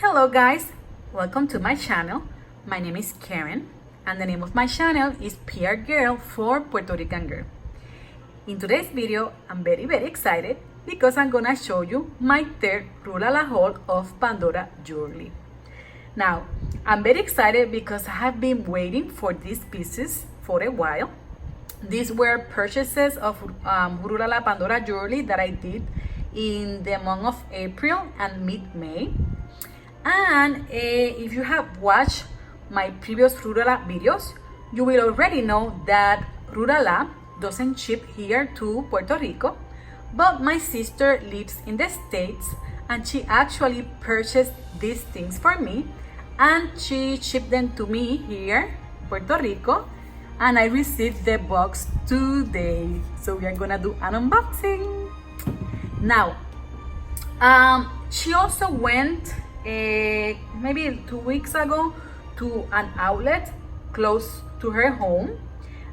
Hello guys, welcome to my channel. My name is Karen and the name of my channel is PRgrl for Puerto Rican girl. In today's video, I'm very excited because I'm gonna show you my third Ruelala haul of Pandora jewelry. Now, I'm very excited because I have been waiting for these pieces for a while. These were purchases of Ruelala Pandora jewelry that I did in the month of April and mid-May. And if you have watched my previous Ruelala videos, you will already know that Ruelala doesn't ship here to Puerto Rico, but my sister lives in the States and she actually purchased these things for me and she shipped them to me here, Puerto Rico, and I received the box today. So we are gonna do an unboxing. Now, she also went maybe 2 weeks ago to an outlet close to her home,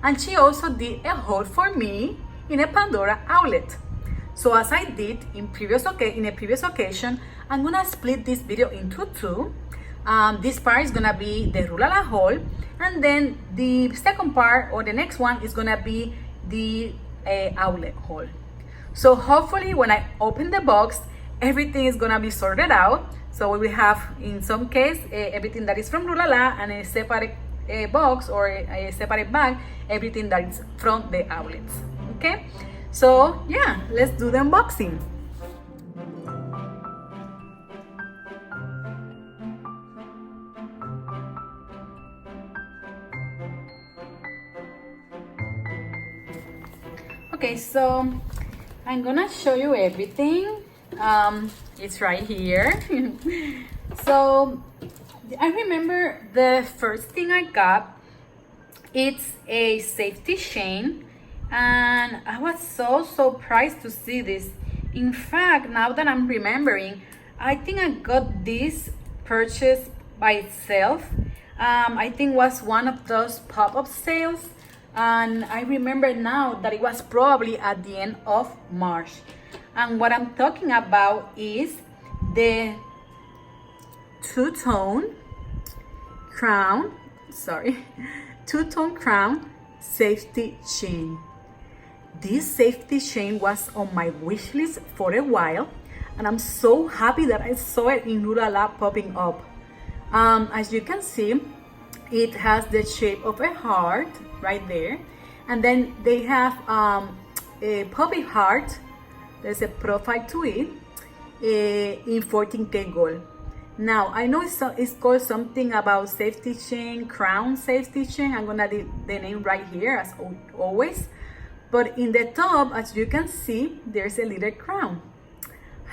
and she also did a haul for me in a Pandora outlet. So as I did in a previous occasion, I'm gonna split this video into two. This part is gonna be the Ruelala haul, and then the second part or the next one is gonna be the outlet haul. So hopefully when I open the box, everything is gonna be sorted out. So we will have, in some case, everything that is from Ruelala, and a separate box or a separate bag, everything that is from the outlets. Okay? So yeah, let's do the unboxing. Okay, so I'm gonna show you everything. It's right here. So I remember the first thing I got, it's a safety chain, and I was so surprised to see this. In fact, now that I'm remembering, I think I got this purchase by itself. I think it was one of those pop-up sales, and I remember now that it was probably at the end of March. And what I'm talking about is the two-tone crown safety chain. This safety chain was on my wish list for a while, and I'm so happy that I saw it in Ruelala popping up. As you can see, it has the shape of a heart right there, and then they have a puppy heart. There's a profile to it in 14K gold. Now, I know it's called something about safety chain, crown safety chain. I'm gonna do the name right here as always. But in the top, as you can see, there's a little crown.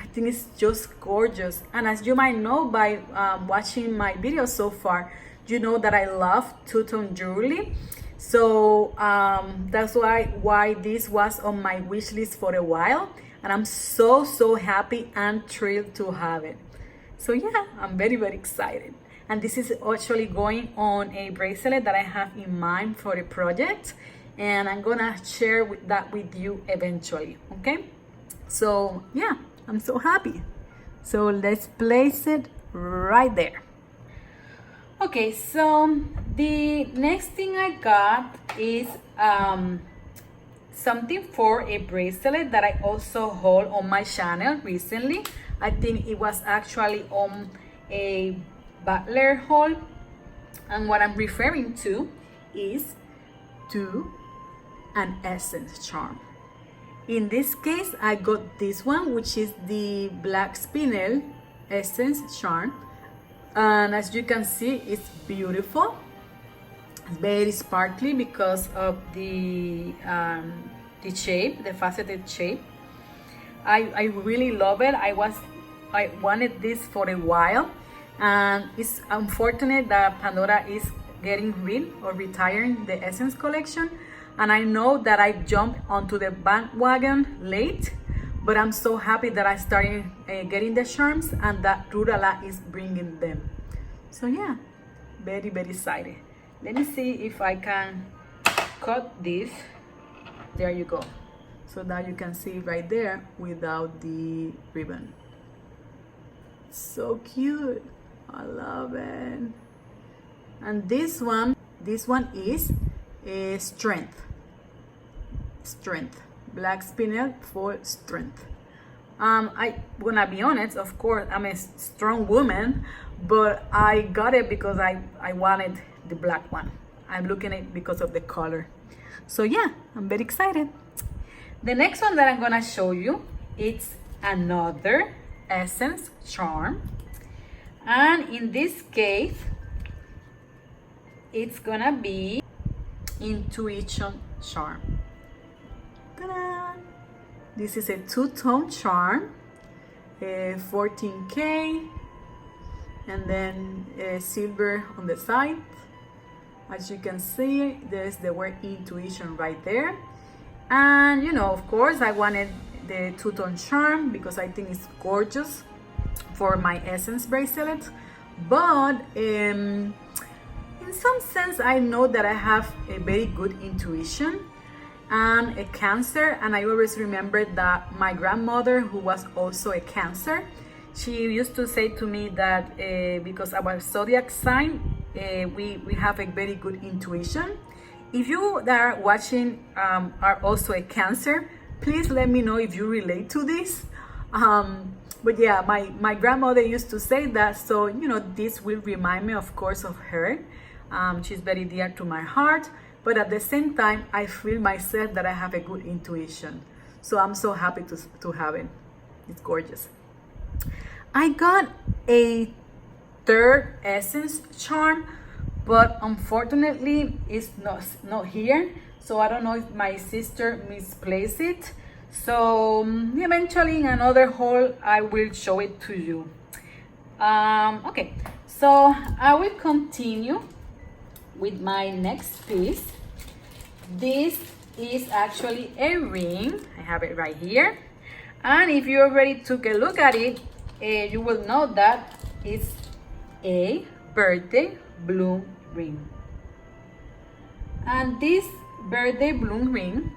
I think it's just gorgeous. And as you might know by watching my videos so far, you know that I love two-tone jewelry. So that's why this was on my wish list for a while. And I'm so happy and thrilled to have it. So yeah, I'm very excited. And this is actually going on a bracelet that I have in mind for a project. And I'm gonna share that with you eventually, okay? So yeah, I'm so happy. So let's place it right there. Okay, so the next thing I got is something for a bracelet that I also hauled on my channel recently. I think it was actually on a Butler haul, and what I'm referring to is to an essence charm. In this case, I got this one, which is the Black Spinel essence charm, and as you can see, it's beautiful. It's very sparkly because of the shape, the faceted shape. I really love it. I wanted this for a while, and it's unfortunate that Pandora is getting rid or retiring the Essence collection, and I know that I jumped onto the bandwagon late, but I'm so happy that I started getting the charms and that Ruelala is bringing them. So yeah, very excited. Let me see if I can cut this. There you go. So now you can see right there without the ribbon. So cute. I love it. And this one is strength. Strength. Black spinel for strength. I gonna be honest, of course, I'm a strong woman, but I got it because I wanted the black one. I'm looking at it because of the color. So yeah, I'm very excited. The next one that I'm gonna show you, it's another essence charm. And in this case, it's gonna be intuition charm. Ta-da! This is a two-tone charm, 14K, and then silver on the side. As you can see, there's the word intuition right there. And you know, of course, I wanted the two-tone charm because I think it's gorgeous for my essence bracelet. But in some sense, I know that I have a very good intuition. I'm a Cancer, and I always remember that my grandmother, who was also a Cancer, she used to say to me that because our zodiac sign, we have a very good intuition. If you that are watching are also a Cancer, please let me know if you relate to this. But yeah, my grandmother used to say that, so you know, this will remind me, of course, of her. She's very dear to my heart, but at the same time, I feel myself that I have a good intuition. So I'm so happy to have it. It's gorgeous. I got a third essence charm, but unfortunately it's not here. So I don't know if my sister misplaced it. So eventually in another haul, I will show it to you. Okay, so I will continue with my next piece. This is actually a ring. I have it right here. And if you already took a look at it, you will know that it's a birthday bloom ring. And this birthday bloom ring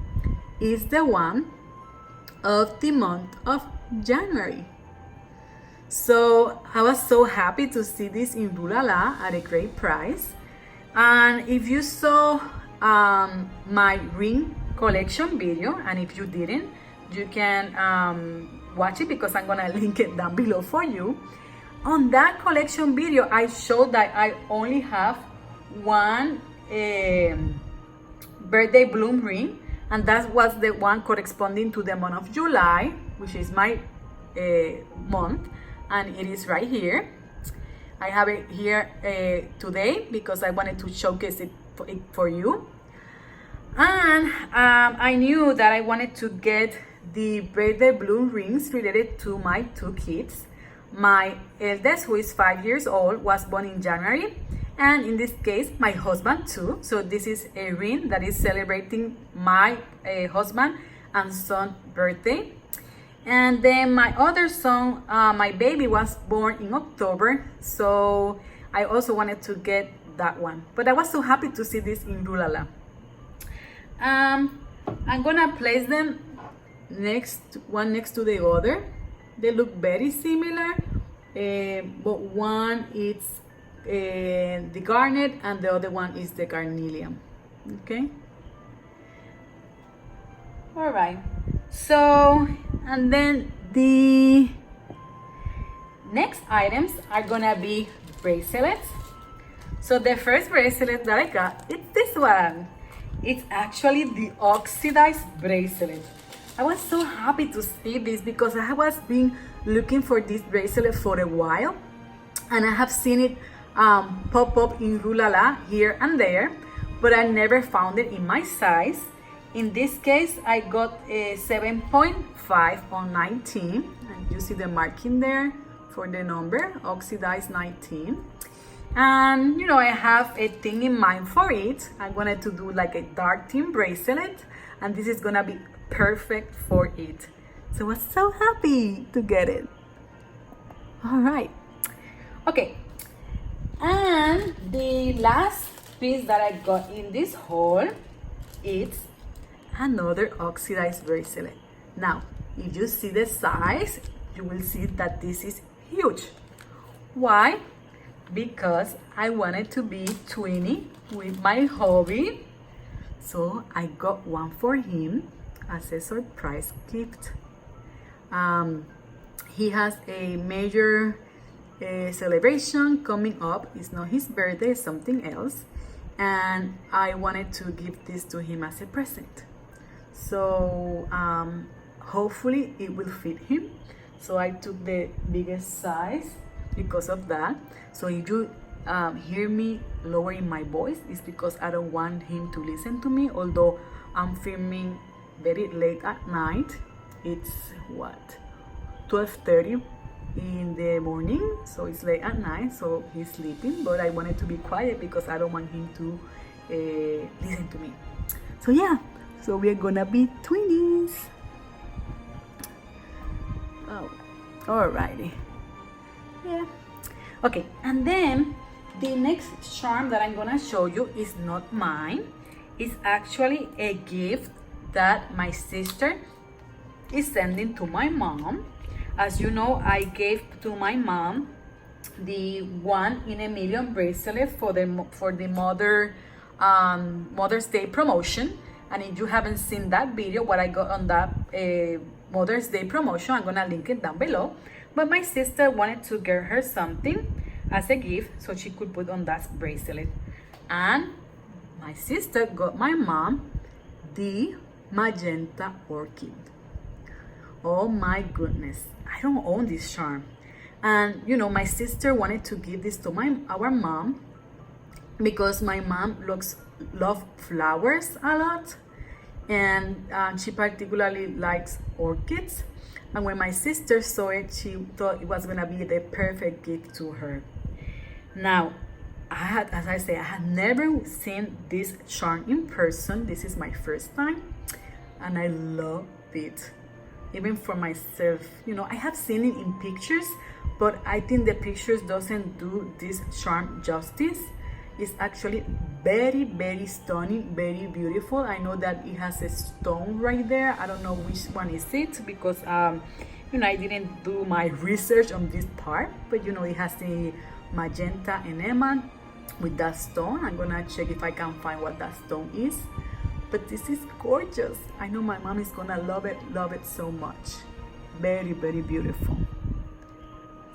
is the one of the month of January. So I was so happy to see this in Ruelala at a great price. And if you saw my ring collection video, and if you didn't, you can watch it because I'm gonna link it down below for you. On that collection video, I showed that I only have one birthday bloom ring, and that was the one corresponding to the month of July, which is my month, and it is right here. I have it here today because I wanted to showcase it for you. And I knew that I wanted to get the birthday bloom rings related to my two kids. My eldest, who is 5 years old, was born in January, and in this case, my husband too. So this is a ring that is celebrating my husband and son birthday. And then my other son, my baby, was born in October, so I also wanted to get that one. But I was so happy to see this in Ruelala. I'm gonna place them one next to the other. They look very similar, but one is the garnet and the other one is the carnelian. Okay. All right. So, and then the next items are gonna be bracelets. So the first bracelet that I got is this one. It's actually the Oxidized Bracelet. I was so happy to see this because I was been looking for this bracelet for a while, and I have seen it pop up in Ruelala here and there, but I never found it in my size. In this case, I got a 7.5 on 19, and you see the marking there for the number, Oxidized 19. And you know, I have a thing in mind for it. I wanted to do like a dark theme bracelet, and this is gonna be perfect for it. So I was so happy to get it. All right. Okay. And the last piece that I got in this haul is another oxidized bracelet. Now, if you see the size, you will see that this is huge. Why? because I wanted to be twinny with my hobby. So I got one for him as a surprise gift. He has a major celebration coming up. It's not his birthday, it's something else. And I wanted to give this to him as a present. So hopefully it will fit him. So I took the biggest size because of that. So if you hear me lowering my voice, it's because I don't want him to listen to me, although I'm filming very late at night. It's what, 12:30 in the morning, so it's late at night, so he's sleeping, but I wanted to be quiet because I don't want him to listen to me. So yeah, so we're gonna be twinnies. Oh, alrighty. Yeah. Okay, and then the next charm that I'm gonna show you is not mine. It's actually a gift that my sister is sending to my mom. As you know, I gave to my mom the 1 in a million bracelet for the Mother's Day promotion. And if you haven't seen that video, what I got on that Mother's Day promotion, I'm gonna link it down below. But my sister wanted to get her something as a gift so she could put on that bracelet. And my sister got my mom the magenta orchid. Oh my goodness, I don't own this charm. And you know, my sister wanted to give this to our mom because my mom loves flowers a lot, and she particularly likes orchids. And when my sister saw it, she thought it was gonna be the perfect gift to her. Now, as I say, I had never seen this charm in person. This is my first time, and I love it. Even for myself, you know, I have seen it in pictures, but I think the pictures doesn't do this charm justice. It's actually very, very stunning, very beautiful. I know that it has a stone right there. I don't know which one is it because you know, I didn't do my research on this part, but you know, it has the magenta enamel with that stone. I'm gonna check if I can find what that stone is. But this is gorgeous. I know my mom is gonna love it so much. Very, very beautiful.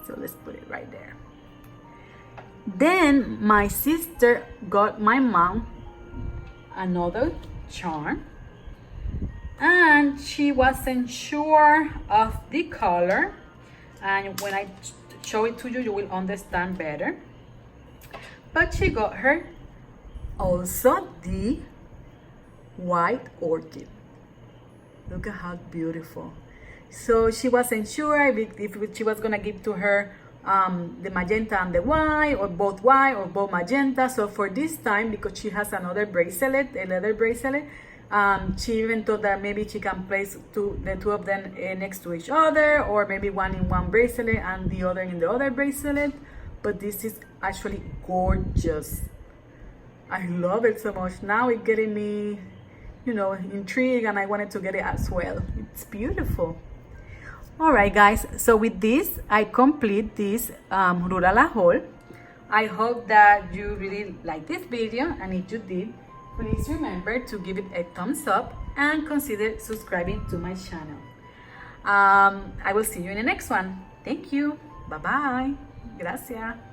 So let's put it right there. Then my sister got my mom another charm, and she wasn't sure of the color, and when I show it to you, you will understand better. But she got her also the white orchid. Look at how beautiful. So she wasn't sure if she was gonna give to her the magenta and the white, or both magenta. So for this time, because she has another bracelet, a leather bracelet, she even thought that maybe she can place the two of them next to each other, or maybe one in one bracelet and the other in the other bracelet. But this is actually gorgeous. I love it so much. Now it's getting me, you know, intrigued, and I wanted to get it as well. It's beautiful. All right, guys, so with this I complete this Ruelala haul. I hope that you really liked this video, and if you did, please remember to give it a thumbs up and consider subscribing to my channel. I will see you in the next one. Thank you. Bye bye. Gracias.